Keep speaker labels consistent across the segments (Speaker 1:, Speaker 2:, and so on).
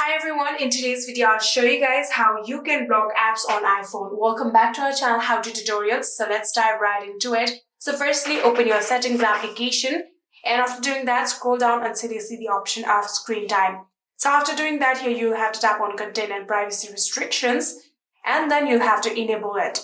Speaker 1: Hi everyone, in today's video I'll show you guys how you can block apps on iPhone. Welcome back to our channel How To Tutorials. So let's dive right into it. So firstly, open your settings application, and after doing that, scroll down until you see the option of screen time. So after doing that, here you'll have to tap on content and privacy restrictions, and then you'll have to enable it.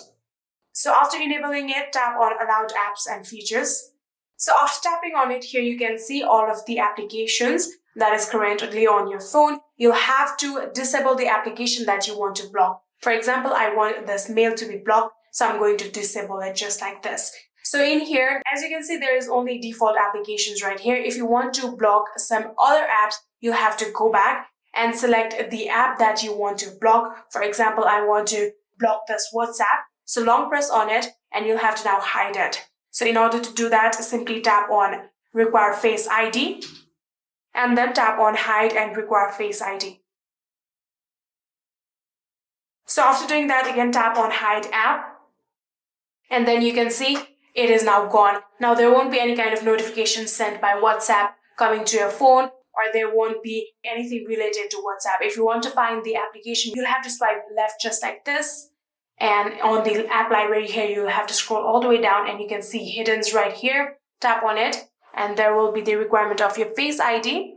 Speaker 1: So after enabling it, tap on allowed apps and features. So after tapping on it, here you can see all of the applications that is currently on your phone. You'll have to disable the application that you want to block. For example, I want this mail to be blocked, so I'm going to disable it just like this. So in here, as you can see, there is only default applications right here. If you want to block some other apps, you'll have to go back and select the app that you want to block. For example, I want to block this WhatsApp. So long press on it and you'll have to now hide it. So in order to do that, simply tap on require face ID and then tap on hide and require face ID. So after doing that, again tap on hide app and then you can see it is now gone. Now there won't be any kind of notification sent by WhatsApp coming to your phone, or there won't be anything related to WhatsApp. If you want to find the application, you'll have to swipe left just like this. And on the app library here, you'll have to scroll all the way down and you can see hiddens right here. Tap on it and there will be the requirement of your face ID.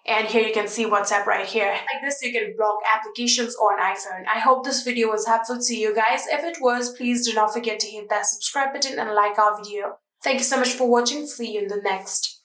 Speaker 1: And here you can see WhatsApp right here. Like this, you can block applications on iPhone. I hope this video was helpful to you guys. If it was, please do not forget to hit that subscribe button and like our video. Thank you so much for watching. See you in the next.